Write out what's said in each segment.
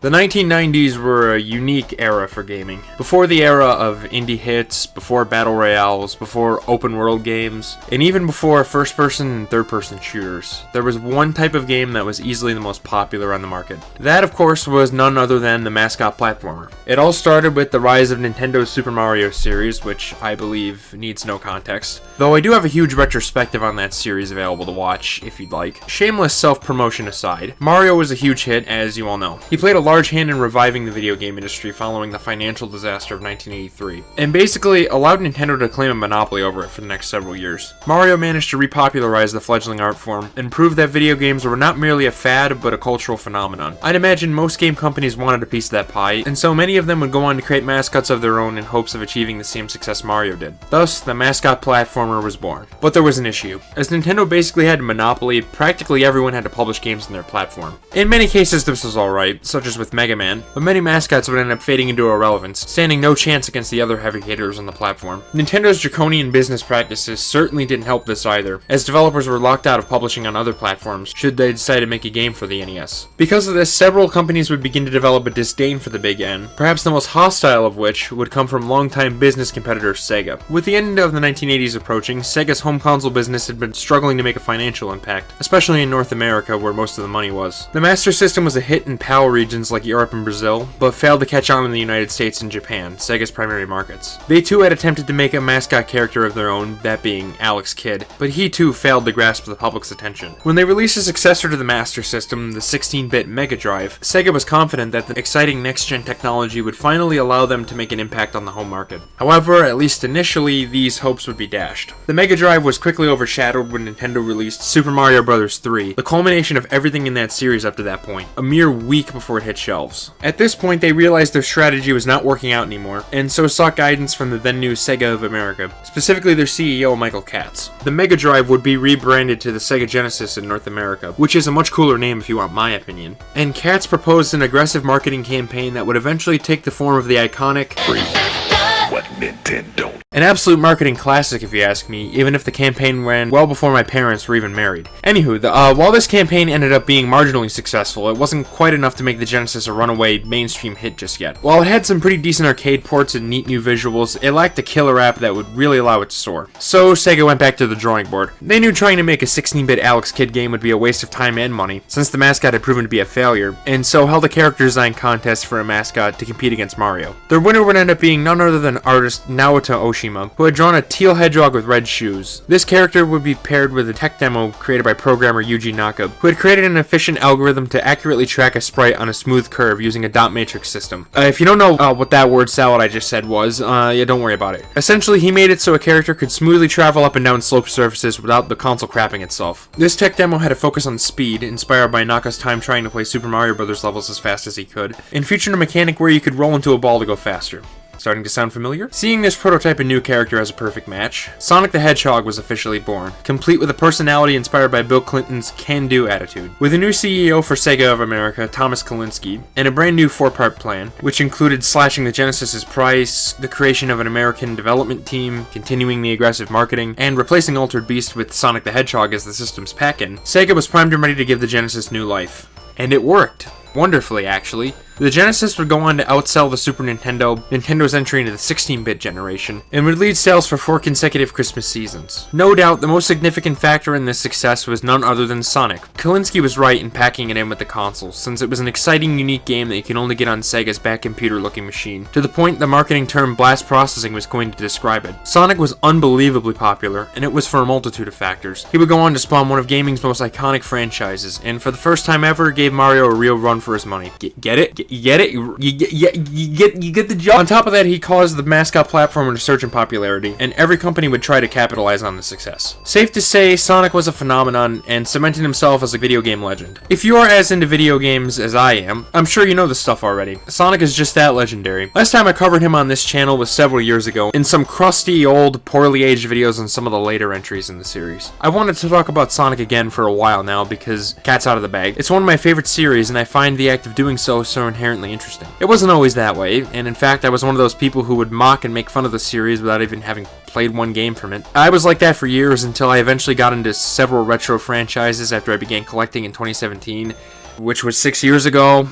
The 1990s were a unique era for gaming. Before the era of indie hits, before battle royales, before open world games, and even before first-person and third-person shooters, there was one type of game that was easily the most popular on the market. That, of course, was none other than the mascot platformer. It all started with the rise of Nintendo's Super Mario series, which I believe needs no context. Though I do have a huge retrospective on that series available to watch, if you'd like. Shameless self-promotion aside, Mario was a huge hit, as you all know. He played a large hand in reviving the video game industry following the financial disaster of 1983, and basically allowed Nintendo to claim a monopoly over it for the next several years. Mario managed to repopularize the fledgling art form, and prove that video games were not merely a fad, but a cultural phenomenon. I'd imagine most game companies wanted a piece of that pie, and so many of them would go on to create mascots of their own in hopes of achieving the same success Mario did. Thus, the mascot platformer was born. But there was an issue. As Nintendo basically had a monopoly, practically everyone had to publish games on their platform. In many cases this was alright, such as with Mega Man, but many mascots would end up fading into irrelevance, standing no chance against the other heavy hitters on the platform. Nintendo's draconian business practices certainly didn't help this either, as developers were locked out of publishing on other platforms should they decide to make a game for the NES. Because of this, several companies would begin to develop a disdain for the Big N, perhaps the most hostile of which would come from longtime business competitor Sega. With the end of the 1980s approaching, Sega's home console business had been struggling to make a financial impact, especially in North America where most of the money was. The Master System was a hit in PAL regions like Europe and Brazil, but failed to catch on in the United States and Japan, Sega's primary markets. They too had attempted to make a mascot character of their own, that being Alex Kidd, but he too failed to grasp the public's attention. When they released a successor to the Master System, the 16-bit Mega Drive, Sega was confident that the exciting next-gen technology would finally allow them to make an impact on the home market. However, at least initially, these hopes would be dashed. The Mega Drive was quickly overshadowed when Nintendo released Super Mario Bros. 3, the culmination of everything in that series up to that point, a mere week before it hit shelves. At this point, they realized their strategy was not working out anymore, and so sought guidance from the then-new Sega of America, specifically their CEO Michael Katz. The Mega Drive would be rebranded to the Sega Genesis in North America, which is a much cooler name if you want my opinion, and Katz proposed an aggressive marketing campaign that would eventually take the form of the iconic What Nintendo? An absolute marketing classic if you ask me, even if the campaign ran well before my parents were even married. Anywho, while this campaign ended up being marginally successful, it wasn't quite enough to make the Genesis a runaway mainstream hit just yet. While it had some pretty decent arcade ports and neat new visuals, it lacked a killer app that would really allow it to soar. So Sega went back to the drawing board. They knew trying to make a 16-bit Alex Kidd game would be a waste of time and money, since the mascot had proven to be a failure, and so held a character design contest for a mascot to compete against Mario. Their winner would end up being none other than artist Naoto Oshima, who had drawn a teal hedgehog with red shoes. This character would be paired with a tech demo created by programmer Yuji Naka, who had created an efficient algorithm to accurately track a sprite on a smooth curve using a dot matrix system. If you don't know what that word salad I just said was, yeah, don't worry about it. Essentially, he made it so a character could smoothly travel up and down slope surfaces without the console crapping itself. This tech demo had a focus on speed, inspired by Naka's time trying to play Super Mario Bros. Levels as fast as he could, and featured a mechanic where you could roll into a ball to go faster. Starting to sound familiar? Seeing this prototype and new character as a perfect match, Sonic the Hedgehog was officially born, complete with a personality inspired by Bill Clinton's can-do attitude. With a new CEO for Sega of America, Thomas Kalinske, and a brand new 4-part plan, which included slashing the Genesis's price, the creation of an American development team, continuing the aggressive marketing, and replacing Altered Beast with Sonic the Hedgehog as the system's pack-in, Sega was primed and ready to give the Genesis new life. And it worked. Wonderfully, actually. The Genesis would go on to outsell the Super Nintendo, Nintendo's entry into the 16-bit generation, and would lead sales for 4 consecutive Christmas seasons. No doubt, the most significant factor in this success was none other than Sonic. Kalinske was right in packing it in with the console, since it was an exciting, unique game that you can only get on Sega's back computer-looking machine, to the point the marketing term blast processing was coined to describe it. Sonic was unbelievably popular, and it was for a multitude of factors. He would go on to spawn one of gaming's most iconic franchises, and for the first time ever, gave Mario a real run for his money. Get it? You get it? You get the joke. On top of that, he caused the mascot platform to surge in popularity, and every company would try to capitalize on the success. Safe to say, Sonic was a phenomenon and cemented himself as a video game legend. If you are as into video games as I am, I'm sure you know this stuff already. Sonic is just that legendary. Last time I covered him on this channel was several years ago, in some crusty, old, poorly aged videos on some of the later entries in the series. I wanted to talk about Sonic again for a while now because cat's out of the bag. It's one of my favorite series, and I find the act of doing so inherently interesting. It wasn't always that way, and in fact I was one of those people who would mock and make fun of the series without even having played one game from it. I was like that for years until I eventually got into several retro franchises after I began collecting in 2017, which was 6 years ago.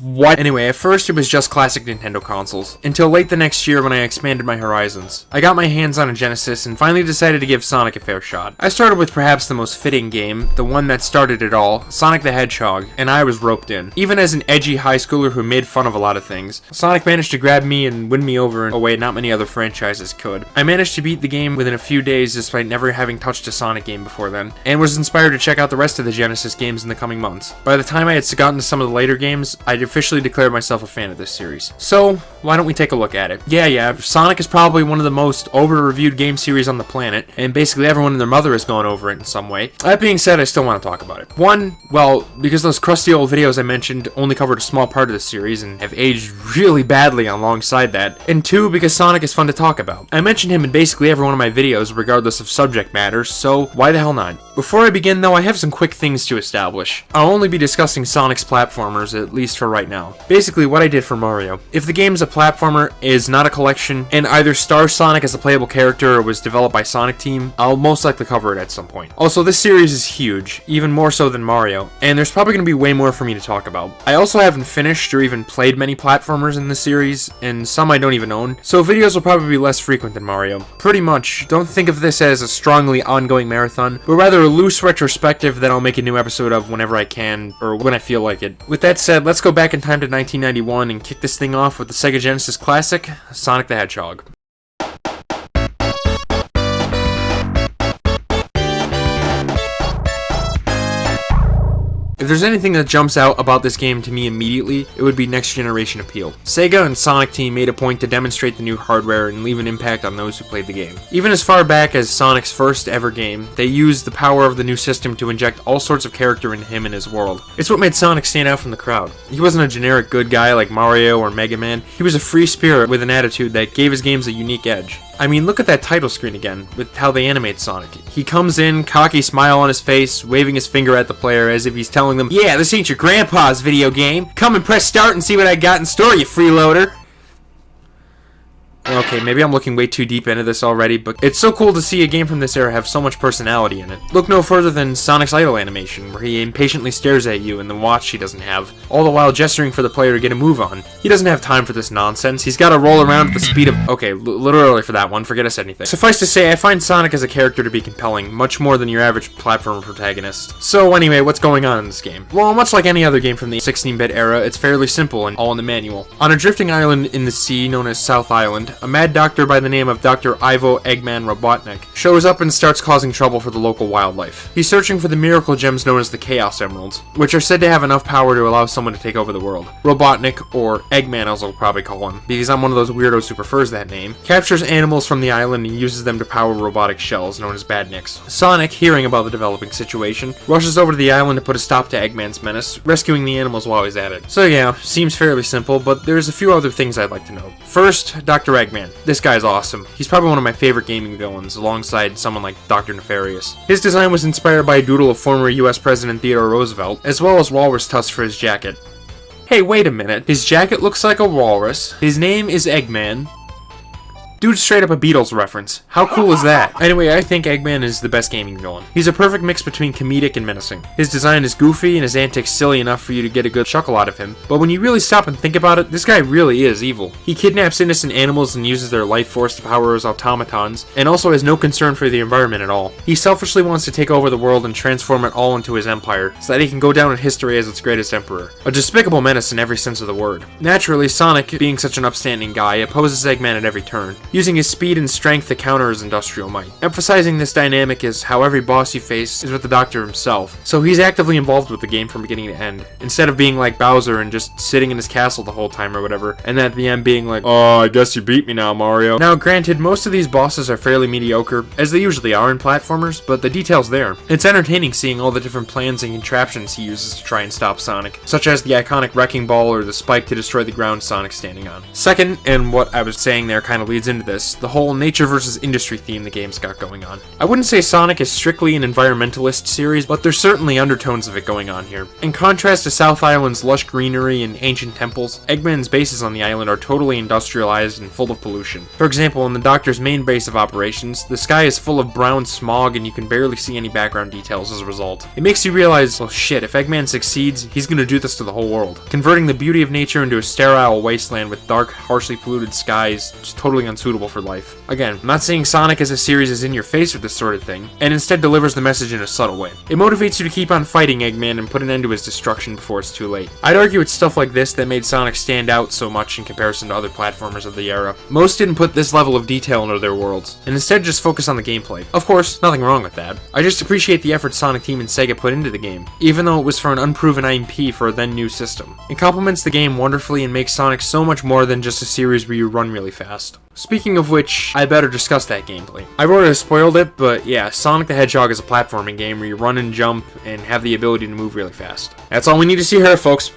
What? Anyway, at first it was just classic Nintendo consoles, until late the next year when I expanded my horizons. I got my hands on a Genesis and finally decided to give Sonic a fair shot. I started with perhaps the most fitting game, the one that started it all, Sonic the Hedgehog, and I was roped in. Even as an edgy high schooler who made fun of a lot of things, Sonic managed to grab me and win me over in a way not many other franchises could. I managed to beat the game within a few days despite never having touched a Sonic game before then, and was inspired to check out the rest of the Genesis games in the coming months. By the time I had gotten to some of the later games, I'd officially declared myself a fan of this series. So, why don't we take a look at it? Yeah, Sonic is probably one of the most over-reviewed game series on the planet, and basically everyone and their mother has gone over it in some way. That being said, I still want to talk about it. One, well, because those crusty old videos I mentioned only covered a small part of the series and have aged really badly alongside that. And two, because Sonic is fun to talk about. I mentioned him in basically every one of my videos regardless of subject matter, so why the hell not? Before I begin though, I have some quick things to establish. I'll only be discussing Sonic's platformers, at least for right now. Basically what I did for Mario. If the game's a platformer, is not a collection, and either stars Sonic as a playable character or was developed by Sonic Team, I'll most likely cover it at some point. Also, this series is huge, even more so than Mario, and there's probably going to be way more for me to talk about. I also haven't finished or even played many platformers in the series, and some I don't even own, so videos will probably be less frequent than Mario. Pretty much, don't think of this as a strongly ongoing marathon, but rather a loose retrospective that I'll make a new episode of whenever I can, or when I feel like it. With that said, let's go back in time to 1991 and kick this thing off with the Sega Genesis classic, Sonic the Hedgehog. If there's anything that jumps out about this game to me immediately, it would be next generation appeal. Sega and Sonic Team made a point to demonstrate the new hardware and leave an impact on those who played the game. Even as far back as Sonic's first ever game, they used the power of the new system to inject all sorts of character into him and his world. It's what made Sonic stand out from the crowd. He wasn't a generic good guy like Mario or Mega Man, he was a free spirit with an attitude that gave his games a unique edge. I mean, look at that title screen again, with how they animate Sonic. He comes in, cocky smile on his face, waving his finger at the player as if he's telling them, "Yeah, this ain't your grandpa's video game. Come and press start and see what I got in store, you freeloader." Okay, maybe I'm looking way too deep into this already, but it's so cool to see a game from this era have so much personality in it. Look no further than Sonic's idle animation, where he impatiently stares at you and the watch he doesn't have, all the while gesturing for the player to get a move on. He doesn't have time for this nonsense, he's gotta roll around at the speed of— okay, literally for that one, forget I said anything. Suffice to say, I find Sonic as a character to be compelling, much more than your average platformer protagonist. So anyway, what's going on in this game? Well, much like any other game from the 16-bit era, it's fairly simple and all in the manual. On a drifting island in the sea known as South Island, a mad doctor by the name of Dr. Ivo Eggman Robotnik shows up and starts causing trouble for the local wildlife. He's searching for the miracle gems known as the Chaos Emeralds, which are said to have enough power to allow someone to take over the world. Robotnik, or Eggman as I'll probably call him, because I'm one of those weirdos who prefers that name, captures animals from the island and uses them to power robotic shells known as badniks. Sonic, hearing about the developing situation, rushes over to the island to put a stop to Eggman's menace, rescuing the animals while he's at it. So yeah, seems fairly simple, but there's a few other things I'd like to note. First, Dr. Eggman. This guy's awesome. He's probably one of my favorite gaming villains, alongside someone like Dr. Nefarious. His design was inspired by a doodle of former US President Theodore Roosevelt, as well as walrus tusks for his jacket. Hey, wait a minute. His jacket looks like a walrus. His name is Eggman. Dude's straight up a Beatles reference. How cool is that? Anyway, I think Eggman is the best gaming villain. He's a perfect mix between comedic and menacing. His design is goofy and his antics silly enough for you to get a good chuckle out of him, but when you really stop and think about it, this guy really is evil. He kidnaps innocent animals and uses their life force to power his automatons, and also has no concern for the environment at all. He selfishly wants to take over the world and transform it all into his empire, so that he can go down in history as its greatest emperor. A despicable menace in every sense of the word. Naturally, Sonic, being such an upstanding guy, opposes Eggman at every turn, using his speed and strength to counter his industrial might. Emphasizing this dynamic is how every boss you face is with the Doctor himself, so he's actively involved with the game from beginning to end, instead of being like Bowser and just sitting in his castle the whole time or whatever, and then at the end being like, "Oh, I guess you beat me now, Mario." Now granted, most of these bosses are fairly mediocre, as they usually are in platformers, but the detail's there. It's entertaining seeing all the different plans and contraptions he uses to try and stop Sonic, such as the iconic wrecking ball or the spike to destroy the ground Sonic's standing on. Second, and what I was saying there kind of leads into into this, the whole nature versus industry theme the game's got going on. I wouldn't say Sonic is strictly an environmentalist series, but there's certainly undertones of it going on here. In contrast to South Island's lush greenery and ancient temples, Eggman's bases on the island are totally industrialized and full of pollution. For example, in the Doctor's main base of operations, the sky is full of brown smog and you can barely see any background details as a result. It makes you realize, well shit, if Eggman succeeds, he's gonna do this to the whole world, converting the beauty of nature into a sterile wasteland with dark, harshly polluted skies, just totally unsuitable for life. Again, I'm not saying Sonic as a series is in your face with this sort of thing, and instead delivers the message in a subtle way. It motivates you to keep on fighting Eggman and put an end to his destruction before it's too late. I'd argue it's stuff like this that made Sonic stand out so much in comparison to other platformers of the era. Most didn't put this level of detail into their worlds, and instead just focus on the gameplay. Of course, nothing wrong with that. I just appreciate the effort Sonic Team and Sega put into the game, even though it was for an unproven IP for a then new system. It complements the game wonderfully and makes Sonic so much more than just a series where you run really fast. Speaking of which, I better discuss that gameplay. I've already spoiled it, but yeah, Sonic the Hedgehog is a platforming game where you run and jump and have the ability to move really fast. That's all we need to see here, folks.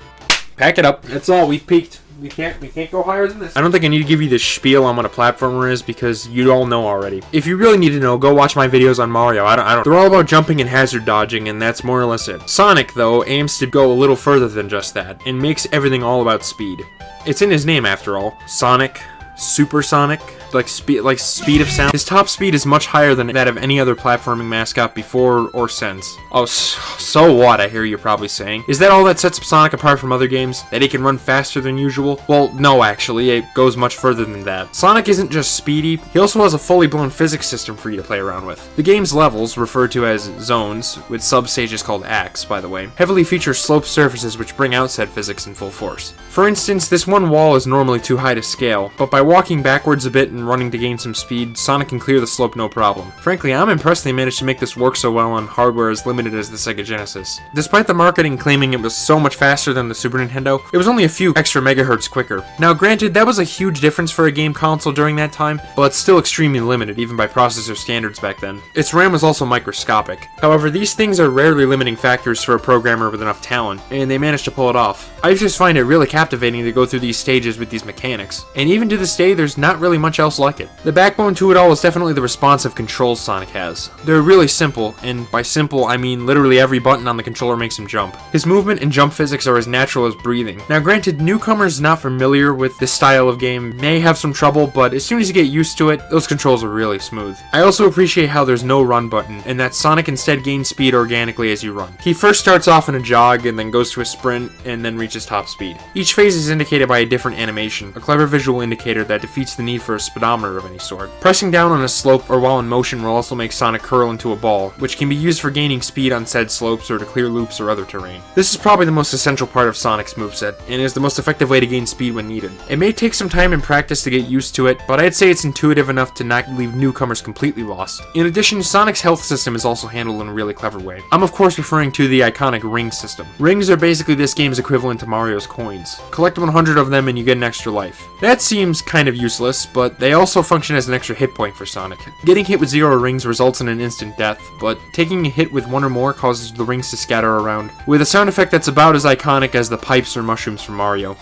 Pack it up. That's all. We've peaked. We can't go higher than this. I don't think I need to give you the spiel on what a platformer is because you all know already. If you really need to know, go watch my videos on Mario. I don't. They're all about jumping and hazard dodging, and that's more or less it. Sonic, though, aims to go a little further than just that, and makes everything all about speed. It's in his name, after all. Sonic, Supersonic, like speed of sound. His top speed is much higher than that of any other platforming mascot before or since. Oh, so what, I hear you're probably saying. Is that all that sets Sonic apart from other games? That he can run faster than usual? Well, no actually, it goes much further than that. Sonic isn't just speedy, he also has a fully blown physics system for you to play around with. The game's levels, referred to as zones, with sub-stages called acts, by the way, heavily feature sloped surfaces which bring out said physics in full force. For instance, this one wall is normally too high to scale, but by walking backwards a bit and running to gain some speed, Sonic can clear the slope no problem. Frankly, I'm impressed they managed to make this work so well on hardware as limited as the Sega Genesis. Despite the marketing claiming it was so much faster than the Super Nintendo, it was only a few extra megahertz quicker. Now granted, that was a huge difference for a game console during that time, but it's still extremely limited even by processor standards back then. Its RAM was also microscopic. However, these things are rarely limiting factors for a programmer with enough talent, and they managed to pull it off. I just find it really captivating to go through these stages with these mechanics, and even to this day there's not really much else like it. The backbone to it all is definitely the responsive controls Sonic has. They're really simple, and by simple I mean literally every button on the controller makes him jump. His movement and jump physics are as natural as breathing. Now granted, newcomers not familiar with this style of game may have some trouble, but as soon as you get used to it, those controls are really smooth. I also appreciate how there's no run button, and that Sonic instead gains speed organically as you run. He first starts off in a jog, and then goes to a sprint, and then reaches top speed. Each phase is indicated by a different animation, a clever visual indicator that defeats the need for a speedometer of any sort. Pressing down on a slope or while in motion will also make Sonic curl into a ball, which can be used for gaining speed on said slopes or to clear loops or other terrain. This is probably the most essential part of Sonic's moveset, and is the most effective way to gain speed when needed. It may take some time and practice to get used to it, but I'd say it's intuitive enough to not leave newcomers completely lost. In addition, Sonic's health system is also handled in a really clever way. I'm of course referring to the iconic ring system. Rings are basically this game's equivalent to Mario's coins. Collect 100 of them and you get an extra life. That seems kind of useless, but they also function as an extra hit point for Sonic. Getting hit with 0 rings results in an instant death, but taking a hit with 1 or more causes the rings to scatter around, with a sound effect that's about as iconic as the pipes or mushrooms from Mario.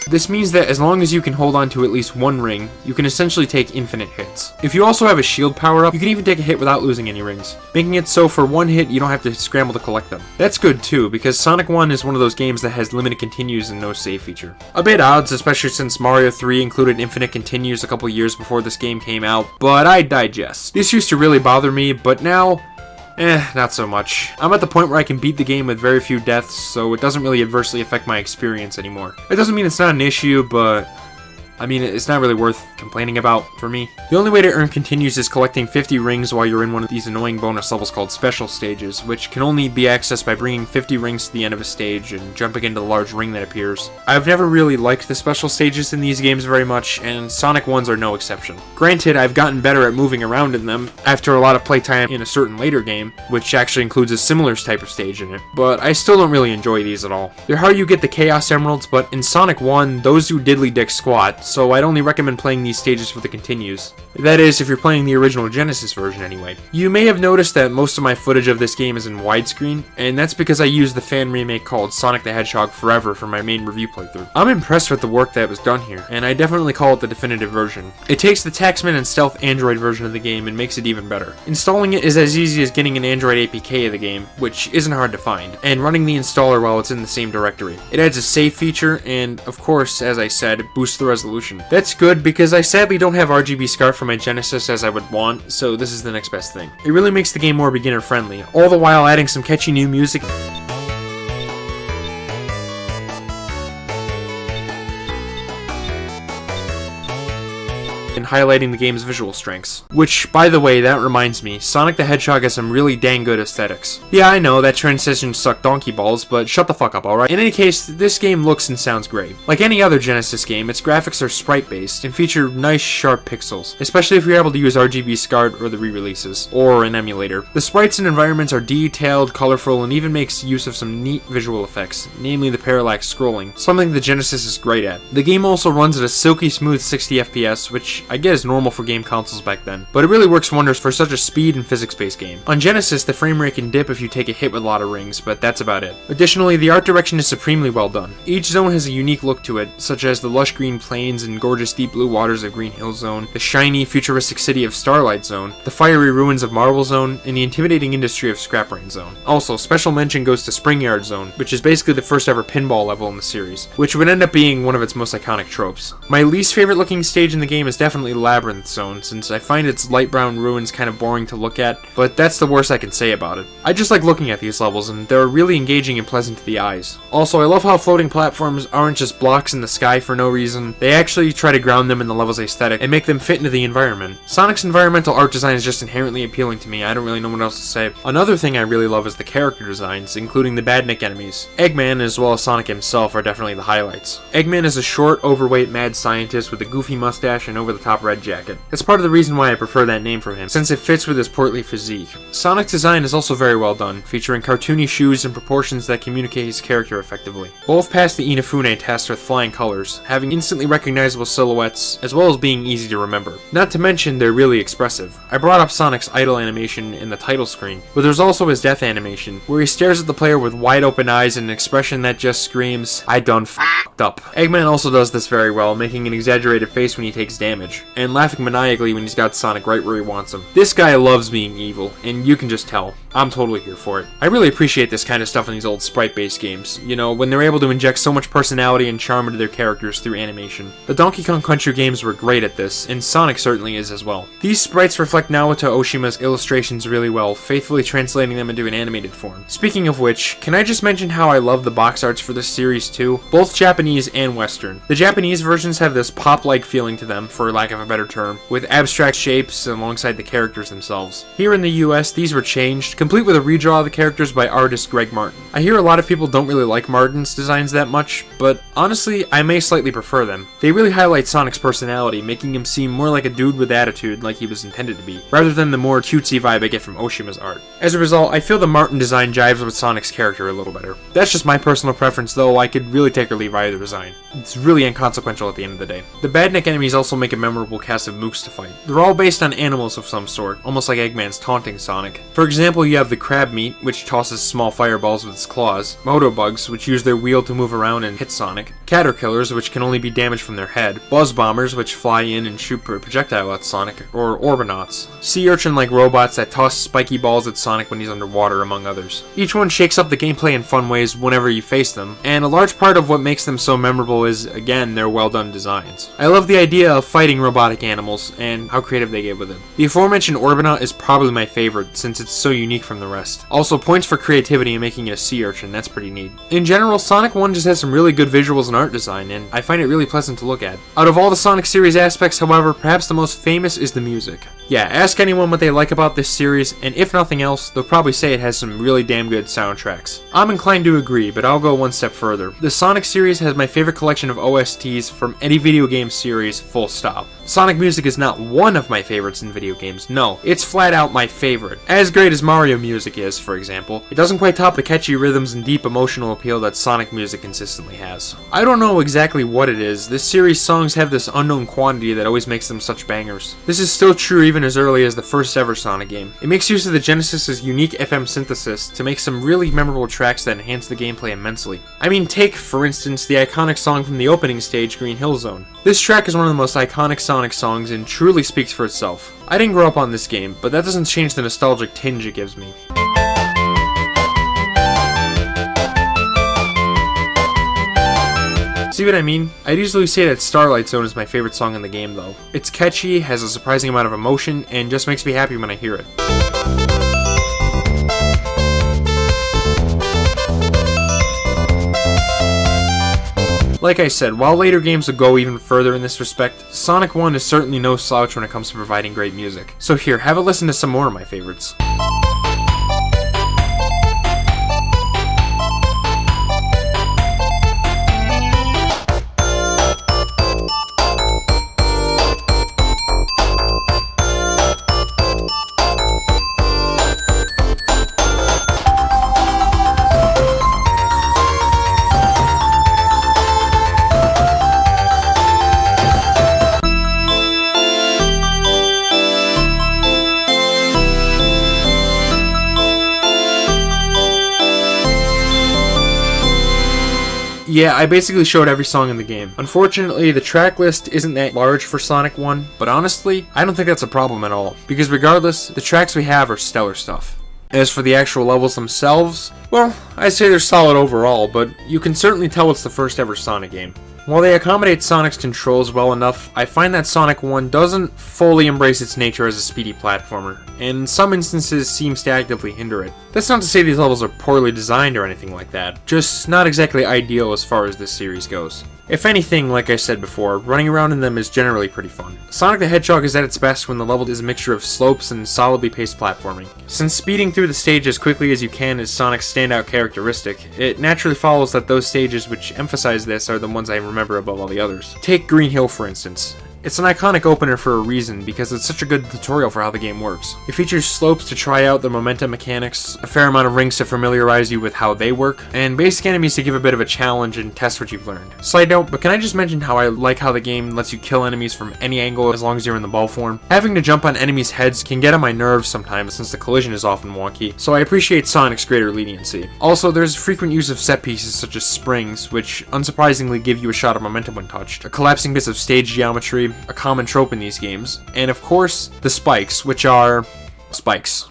This means that as long as you can hold on to at least 1 ring, you can essentially take infinite hits. If you also have a shield power-up, you can even take a hit without losing any rings, making it so for 1 hit you don't have to scramble to collect them. That's good too, because Sonic 1 is one of those games that has limited continues and no save feature. A bit odds, especially since Mario 3 included infinite continues a couple years before this game came out, but I digest. This used to really bother me, but now, not so much. I'm at the point where I can beat the game with very few deaths, so it doesn't really adversely affect my experience anymore. It doesn't mean it's not an issue, but I mean, it's not really worth complaining about for me. The only way to earn continues is collecting 50 rings while you're in one of these annoying bonus levels called special stages, which can only be accessed by bringing 50 rings to the end of a stage and jumping into the large ring that appears. I've never really liked the special stages in these games very much, and Sonic 1s are no exception. Granted, I've gotten better at moving around in them after a lot of playtime in a certain later game, which actually includes a similar type of stage in it, but I still don't really enjoy these at all. They're how you get the Chaos Emeralds, but in Sonic 1, those do diddly dick squat, so I'd only recommend playing these stages for the continues. That is, if you're playing the original Genesis version anyway. You may have noticed that most of my footage of this game is in widescreen, and that's because I used the fan remake called Sonic the Hedgehog Forever for my main review playthrough. I'm impressed with the work that was done here, and I definitely call it the definitive version. It takes the Taxman and Stealth Android version of the game and makes it even better. Installing it is as easy as getting an Android APK of the game, which isn't hard to find, and running the installer while it's in the same directory. It adds a save feature, and of course, as I said, it boosts the resolution. That's good because I sadly don't have RGB SCART for my Genesis as I would want, so this is the next best thing. It really makes the game more beginner friendly, all the while adding some catchy new music and highlighting the game's visual strengths. Which, by the way, that reminds me, Sonic the Hedgehog has some really dang good aesthetics. Yeah, I know, that transition sucked donkey balls, but shut the fuck up, alright? In any case, this game looks and sounds great. Like any other Genesis game, its graphics are sprite-based and feature nice, sharp pixels, especially if you're able to use RGB SCART or the re-releases, or an emulator. The sprites and environments are detailed, colorful, and even makes use of some neat visual effects, namely the parallax scrolling, something the Genesis is great at. The game also runs at a silky smooth 60 FPS, which I get is normal for game consoles back then, but it really works wonders for such a speed and physics-based game. On Genesis, the frame rate can dip if you take a hit with a lot of rings, but that's about it. Additionally, the art direction is supremely well done. Each zone has a unique look to it, such as the lush green plains and gorgeous deep blue waters of Green Hill Zone, the shiny, futuristic city of Starlight Zone, the fiery ruins of Marble Zone, and the intimidating industry of Scrap Brain Zone. Also, special mention goes to Spring Yard Zone, which is basically the first ever pinball level in the series, which would end up being one of its most iconic tropes. My least favorite looking stage in the game is definitely Labyrinth Zone, since I find its light brown ruins kind of boring to look at, but that's the worst I can say about it. I just like looking at these levels, and they're really engaging and pleasant to the eyes. Also, I love how floating platforms aren't just blocks in the sky for no reason. They actually try to ground them in the level's aesthetic and make them fit into the environment. Sonic's environmental art design is just inherently appealing to me. I don't really know what else to say. Another thing I really love is the character designs, including the Badnik enemies. Eggman, as well as Sonic himself, are definitely the highlights. Eggman is a short, overweight mad scientist with a goofy mustache and over-the-top red jacket. That's part of the reason why I prefer that name for him, since it fits with his portly physique. Sonic's design is also very well done, featuring cartoony shoes and proportions that communicate his character effectively. Both pass the Inafune test with flying colors, having instantly recognizable silhouettes, as well as being easy to remember. Not to mention, they're really expressive. I brought up Sonic's idle animation in the title screen, but there's also his death animation, where he stares at the player with wide open eyes and an expression that just screams, "I done f***ed up." Eggman also does this very well, making an exaggerated face when he takes damage, and laughing maniacally when he's got Sonic right where he wants him. This guy loves being evil, and you can just tell. I'm totally here for it. I really appreciate this kind of stuff in these old sprite-based games, you know, when they're able to inject so much personality and charm into their characters through animation. The Donkey Kong Country games were great at this, and Sonic certainly is as well. These sprites reflect Naoto Oshima's illustrations really well, faithfully translating them into an animated form. Speaking of which, can I just mention how I love the box arts for this series too? Both Japanese and Western. The Japanese versions have this pop-like feeling to them, for lack of a better term, with abstract shapes alongside the characters themselves. Here in the US, these were changed, complete with a redraw of the characters by artist Greg Martin. I hear a lot of people don't really like Martin's designs that much, but honestly, I may slightly prefer them. They really highlight Sonic's personality, making him seem more like a dude with attitude like he was intended to be, rather than the more cutesy vibe I get from Oshima's art. As a result, I feel the Martin design jives with Sonic's character a little better. That's just my personal preference though, I could really take or leave either design. It's really inconsequential at the end of the day. The Badnik enemies also make a memorable cast of mooks to fight. They're all based on animals of some sort, almost like Eggman's taunting Sonic. For example, you have the crab meat, which tosses small fireballs with its claws, Motobugs, which use their wheel to move around and hit Sonic, Caterkillers, which can only be damaged from their head, Buzz Bombers, which fly in and shoot a projectile at Sonic, or Orbinauts, sea urchin-like robots that toss spiky balls at Sonic when he's underwater, among others. Each one shakes up the gameplay in fun ways whenever you face them, and a large part of what makes them so memorable is, again, their well-done designs. I love the idea of fighting robotic animals, and how creative they get with it. The aforementioned Orbinaut is probably my favorite, since it's so unique from the rest. Also, points for creativity in making it a sea urchin, that's pretty neat. In general, Sonic 1 just has some really good visuals and art design, and I find it really pleasant to look at. Out of all the Sonic series aspects, however, perhaps the most famous is the music. Yeah, ask anyone what they like about this series, and if nothing else, they'll probably say it has some really damn good soundtracks. I'm inclined to agree, but I'll go one step further. The Sonic series has my favorite collection of OSTs from any video game series, full stop. Sonic music is not one of my favorites in video games, no, it's flat out my favorite. As great as Mario music is, for example, it doesn't quite top the catchy rhythms and deep emotional appeal that Sonic music consistently has. I don't know exactly what it is, this series' songs have this unknown quantity that always makes them such bangers. This is still true even as early as the first ever Sonic game. It makes use of the Genesis's unique FM synthesis to make some really memorable tracks that enhance the gameplay immensely. I mean, take, for instance, the iconic song from the opening stage, Green Hill Zone. This track is one of the most iconic Sonic songs and truly speaks for itself. I didn't grow up on this game, but that doesn't change the nostalgic tinge it gives me. See what I mean? I'd easily say that Starlight Zone is my favorite song in the game though. It's catchy, has a surprising amount of emotion, and just makes me happy when I hear it. Like I said, while later games will go even further in this respect, Sonic 1 is certainly no slouch when it comes to providing great music. So here, have a listen to some more of my favorites. Yeah, I basically showed every song in the game. Unfortunately, the track list isn't that large for Sonic 1, but honestly, I don't think that's a problem at all, because regardless, the tracks we have are stellar stuff. As for the actual levels themselves, well, I'd say they're solid overall, but you can certainly tell it's the first ever Sonic game. While they accommodate Sonic's controls well enough, I find that Sonic 1 doesn't fully embrace its nature as a speedy platformer, and in some instances seems to actively hinder it. That's not to say these levels are poorly designed or anything like that, just not exactly ideal as far as this series goes. If anything, like I said before, running around in them is generally pretty fun. Sonic the Hedgehog is at its best when the level is a mixture of slopes and solidly paced platforming. Since speeding through the stage as quickly as you can is Sonic's standout characteristic, it naturally follows that those stages which emphasize this are the ones I remember above all the others. Take Green Hill for instance. It's an iconic opener for a reason because it's such a good tutorial for how the game works. It features slopes to try out the momentum mechanics, a fair amount of rings to familiarize you with how they work, and basic enemies to give a bit of a challenge and test what you've learned. Side note, but can I just mention how I like how the game lets you kill enemies from any angle as long as you're in the ball form? Having to jump on enemies' heads can get on my nerves sometimes since the collision is often wonky, so I appreciate Sonic's greater leniency. Also, there's frequent use of set pieces such as springs, which unsurprisingly give you a shot of momentum when touched, a collapsing bits of stage geometry, a common trope in these games, and of course, the spikes, which are spikes.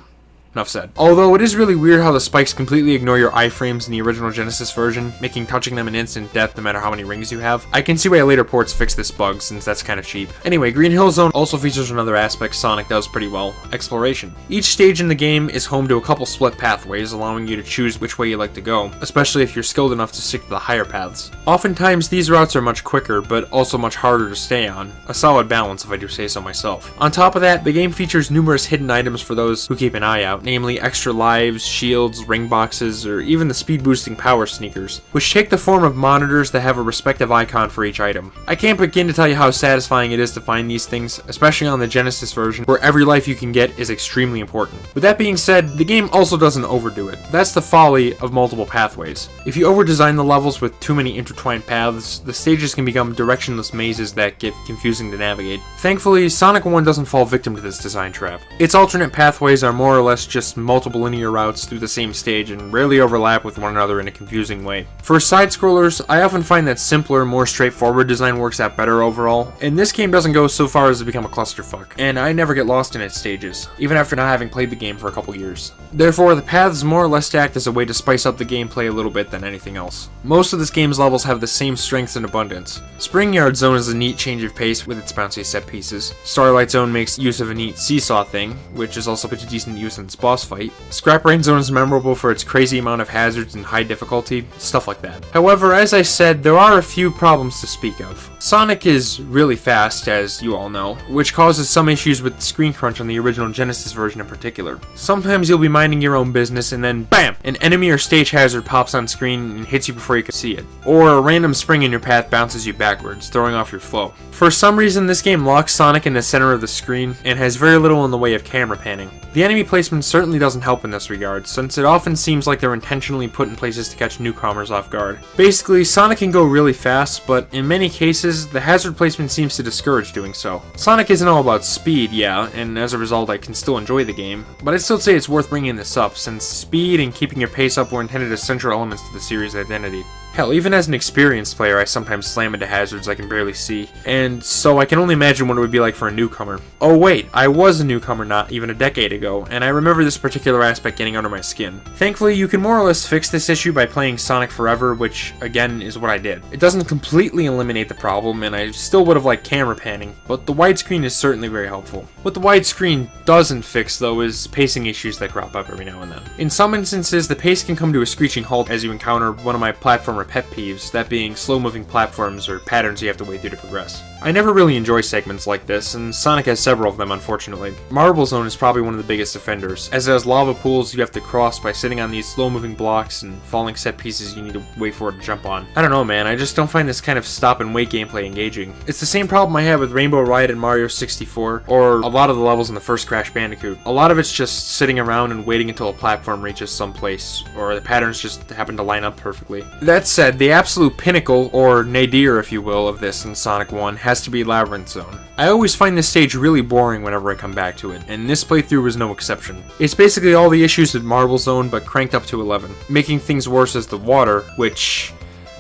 Enough said. Although it is really weird how the spikes completely ignore your iframes in the original Genesis version, making touching them an instant death no matter how many rings you have. I can see why later ports fix this bug since that's kinda cheap. Anyway, Green Hill Zone also features another aspect Sonic does pretty well, exploration. Each stage in the game is home to a couple split pathways, allowing you to choose which way you like to go, especially if you're skilled enough to stick to the higher paths. Oftentimes these routes are much quicker, but also much harder to stay on. A solid balance if I do say so myself. On top of that, the game features numerous hidden items for those who keep an eye out, namely extra lives, shields, ring boxes, or even the speed boosting power sneakers, which take the form of monitors that have a respective icon for each item. I can't begin to tell you how satisfying it is to find these things, especially on the Genesis version, where every life you can get is extremely important. With that being said, the game also doesn't overdo it. That's the folly of multiple pathways. If you overdesign the levels with too many intertwined paths, the stages can become directionless mazes that get confusing to navigate. Thankfully, Sonic 1 doesn't fall victim to this design trap. Its alternate pathways are more or less just multiple linear routes through the same stage and rarely overlap with one another in a confusing way. For side-scrollers, I often find that simpler, more straightforward design works out better overall, and this game doesn't go so far as to become a clusterfuck, and I never get lost in its stages, even after not having played the game for a couple years. Therefore, the paths more or less act as a way to spice up the gameplay a little bit than anything else. Most of this game's levels have the same strengths and abundance. Spring Yard Zone is a neat change of pace with its bouncy set pieces. Starlight Zone makes use of a neat seesaw thing, which is also put to decent use in its boss fight. Scrap Rain Zone is memorable for its crazy amount of hazards and high difficulty, stuff like that. However, as I said, there are a few problems to speak of. Sonic is really fast, as you all know, which causes some issues with screen crunch on the original Genesis version in particular. Sometimes you'll be minding your own business and then BAM! An enemy or stage hazard pops on screen and hits you before you can see it. Or a random spring in your path bounces you backwards, throwing off your flow. For some reason, this game locks Sonic in the center of the screen and has very little in the way of camera panning. The enemy placement certainly doesn't help in this regard, since it often seems like they're intentionally put in places to catch newcomers off guard. Basically, Sonic can go really fast, but in many cases, the hazard placement seems to discourage doing so. Sonic isn't all about speed, yeah, and as a result I can still enjoy the game, but I'd still say it's worth bringing this up, since speed and keeping your pace up were intended as central elements to the series' identity. Hell, even as an experienced player, I sometimes slam into hazards I can barely see, and so I can only imagine what it would be like for a newcomer. Oh wait, I was a newcomer not even a decade ago, and I remember this particular aspect getting under my skin. Thankfully, you can more or less fix this issue by playing Sonic Forever, which, again, is what I did. It doesn't completely eliminate the problem, and I still would have liked camera panning, but the widescreen is certainly very helpful. What the widescreen doesn't fix, though, is pacing issues that crop up every now and then. In some instances, the pace can come to a screeching halt as you encounter one of my platformer pet peeves, that being slow-moving platforms or patterns you have to wade through to progress. I never really enjoy segments like this, and Sonic has several of them, unfortunately. Marble Zone is probably one of the biggest offenders, as it has lava pools you have to cross by sitting on these slow-moving blocks and falling set pieces you need to wait for it to jump on. I don't know, man, I just don't find this kind of stop-and-wait gameplay engaging. It's the same problem I had with Rainbow Ride and Mario 64, or a lot of the levels in the first Crash Bandicoot. A lot of it's just sitting around and waiting until a platform reaches someplace, or the patterns just happen to line up perfectly. That said, the absolute pinnacle, or nadir if you will, of this in Sonic 1 has to be Labyrinth Zone. I always find this stage really boring whenever I come back to it, and this playthrough was no exception. It's basically all the issues with Marble Zone, but cranked up to 11. Making things worse is the water, which...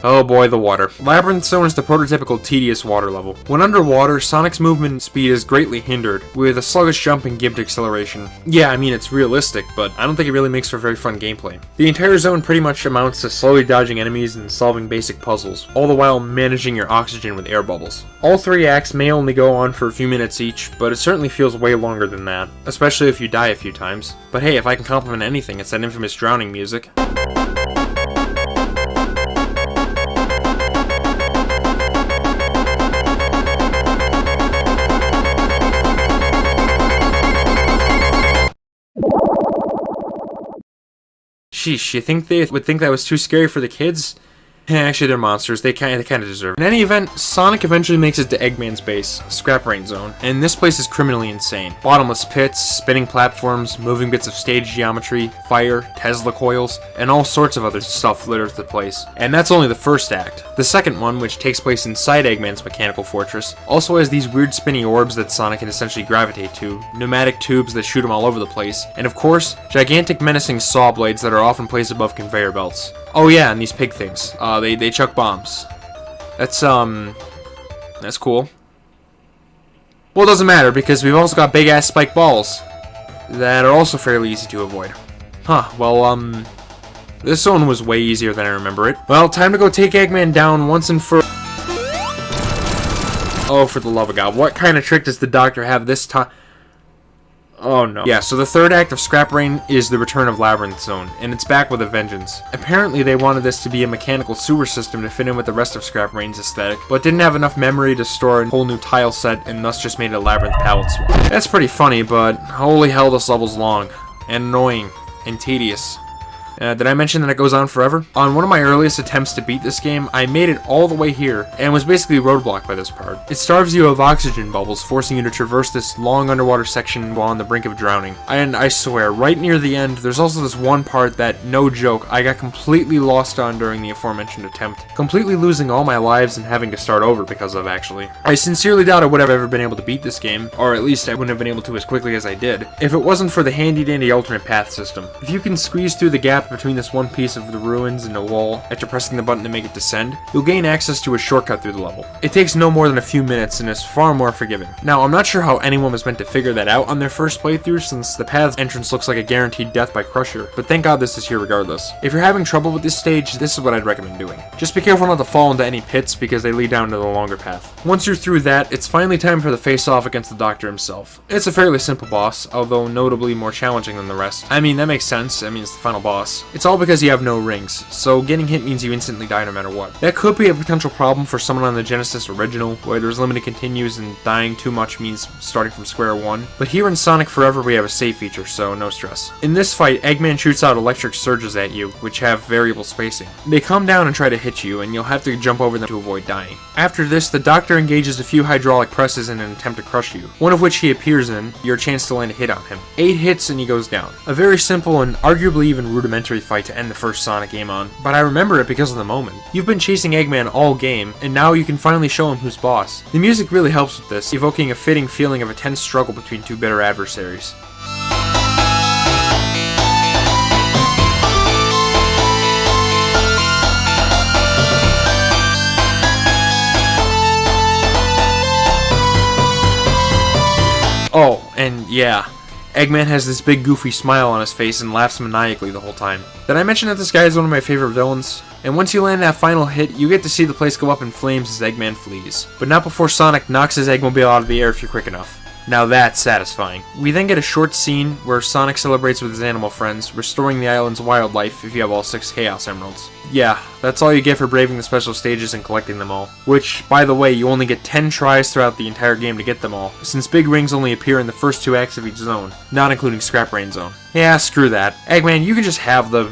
oh boy, the water. Labyrinth Zone is the prototypical tedious water level. When underwater, Sonic's movement speed is greatly hindered, with a sluggish jump and gimped acceleration. Yeah, I mean, it's realistic, but I don't think it really makes for very fun gameplay. The entire zone pretty much amounts to slowly dodging enemies and solving basic puzzles, all the while managing your oxygen with air bubbles. All three acts may only go on for a few minutes each, but it certainly feels way longer than that, especially if you die a few times. But hey, if I can compliment anything, it's that infamous drowning music. Sheesh, you think they would think that was too scary for the kids? Actually, they're monsters. They kind of deserve it. In any event, Sonic eventually makes it to Eggman's base, Scrap Rain Zone, and this place is criminally insane. Bottomless pits, spinning platforms, moving bits of stage geometry, fire, Tesla coils, and all sorts of other stuff litters the place. And that's only the first act. The second one, which takes place inside Eggman's mechanical fortress, also has these weird spinny orbs that Sonic can essentially gravitate to, pneumatic tubes that shoot him all over the place, and of course, gigantic menacing saw blades that are often placed above conveyor belts. Oh yeah, and these pig things. They chuck bombs. That's cool. Well, it doesn't matter, because we've also got big-ass spike balls that are also fairly easy to avoid. Huh, well, this one was way easier than I remember it. Well, time to go take Eggman down once and for... oh, for the love of God, what kind of trick does the doctor have this time? Oh no. Yeah, so the third act of Scrap Rain is the return of Labyrinth Zone, and it's back with a vengeance. Apparently they wanted this to be a mechanical sewer system to fit in with the rest of Scrap Rain's aesthetic, but didn't have enough memory to store a whole new tile set, and thus just made a Labyrinth palette swap. That's pretty funny, but holy hell, this level's long, and annoying, and tedious. Did I mention that it goes on forever? On one of my earliest attempts to beat this game, I made it all the way here, and was basically roadblocked by this part. It starves you of oxygen bubbles, forcing you to traverse this long underwater section while on the brink of drowning. And I swear, right near the end, there's also this one part that, no joke, I got completely lost on during the aforementioned attempt. Completely losing all my lives and having to start over because of, actually. I sincerely doubt I would have ever been able to beat this game, or at least I wouldn't have been able to as quickly as I did, if it wasn't for the handy-dandy alternate path system. If you can squeeze through the gaps path between this one piece of the ruins and a wall after pressing the button to make it descend, you'll gain access to a shortcut through the level. It takes no more than a few minutes and is far more forgiving. Now, I'm not sure how anyone was meant to figure that out on their first playthrough, since the path's entrance looks like a guaranteed death by Crusher, but thank God this is here regardless. If you're having trouble with this stage, this is what I'd recommend doing. Just be careful not to fall into any pits because they lead down to the longer path. Once you're through that, it's finally time for the face-off against the Doctor himself. It's a fairly simple boss, although notably more challenging than the rest. I mean, that makes sense. I mean, it's the final boss. It's all because you have no rings, so getting hit means you instantly die no matter what. That could be a potential problem for someone on the Genesis original, where there's limited continues and dying too much means starting from square one. But here in Sonic Forever we have a save feature, so no stress. In this fight, Eggman shoots out electric surges at you, which have variable spacing. They come down and try to hit you, and you'll have to jump over them to avoid dying. After this, the Doctor engages a few hydraulic presses in an attempt to crush you, one of which he appears in, your chance to land a hit on him. 8 hits and he goes down. A very simple and arguably even rudimentary fight to end the first Sonic game on, but I remember it because of the moment. You've been chasing Eggman all game, and now you can finally show him who's boss. The music really helps with this, evoking a fitting feeling of a tense struggle between two bitter adversaries. Oh, and yeah, Eggman has this big goofy smile on his face and laughs maniacally the whole time. Did I mention that this guy is one of my favorite villains? And once you land that final hit, you get to see the place go up in flames as Eggman flees. But not before Sonic knocks his Eggmobile out of the air if you're quick enough. Now that's satisfying. We then get a short scene where Sonic celebrates with his animal friends, restoring the island's wildlife if you have all 6 Chaos Emeralds. Yeah, that's all you get for braving the special stages and collecting them all. Which, by the way, you only get 10 tries throughout the entire game to get them all, since big rings only appear in the first 2 acts of each zone, not including Scrap Brain Zone. Yeah, screw that. Eggman, you can just have the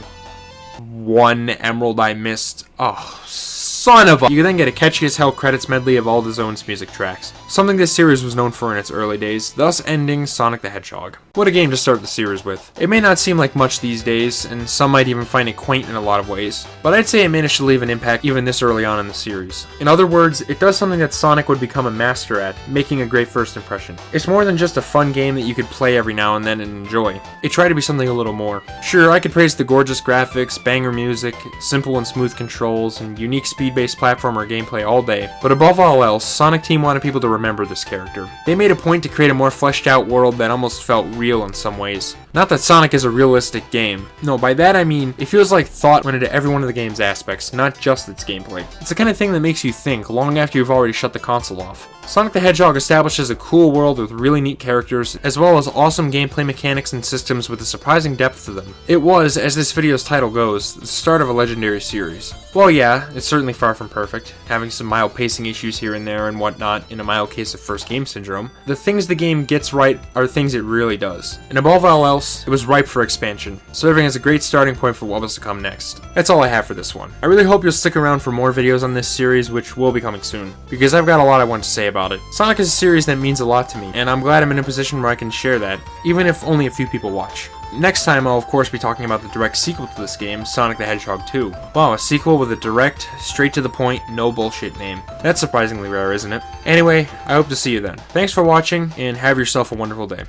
1 emerald I missed. Oh, son of a... You then get a catchy as hell credits medley of all the zone's music tracks, something this series was known for in its early days, thus ending Sonic the Hedgehog. What a game to start the series with. It may not seem like much these days, and some might even find it quaint in a lot of ways, but I'd say it managed to leave an impact even this early on in the series. In other words, it does something that Sonic would become a master at, making a great first impression. It's more than just a fun game that you could play every now and then and enjoy. It tried to be something a little more. Sure, I could praise the gorgeous graphics, banger music, simple and smooth controls, and unique speed-based platformer gameplay all day, but above all else, Sonic Team wanted people to remember this character. They made a point to create a more fleshed out world that almost felt real in some ways. Not that Sonic is a realistic game. No, by that I mean, it feels like thought went into every one of the game's aspects, not just its gameplay. It's the kind of thing that makes you think long after you've already shut the console off. Sonic the Hedgehog establishes a cool world with really neat characters, as well as awesome gameplay mechanics and systems with a surprising depth to them. It was, as this video's title goes, the start of a legendary series. Well, yeah, it's certainly far from perfect, having some mild pacing issues here and there and whatnot in a mild case of first game syndrome. The things the game gets right are things it really does. And above all else, it was ripe for expansion, serving as a great starting point for what was to come next. That's all I have for this one. I really hope you'll stick around for more videos on this series, which will be coming soon, because I've got a lot I want to say about it. Sonic is a series that means a lot to me, and I'm glad I'm in a position where I can share that, even if only a few people watch. Next time, I'll of course be talking about the direct sequel to this game, Sonic the Hedgehog 2. Wow, a sequel with a direct, straight to the point, no bullshit name. That's surprisingly rare, isn't it? Anyway, I hope to see you then. Thanks for watching, and have yourself a wonderful day.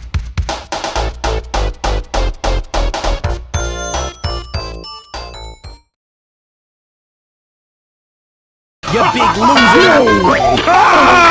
You big loser!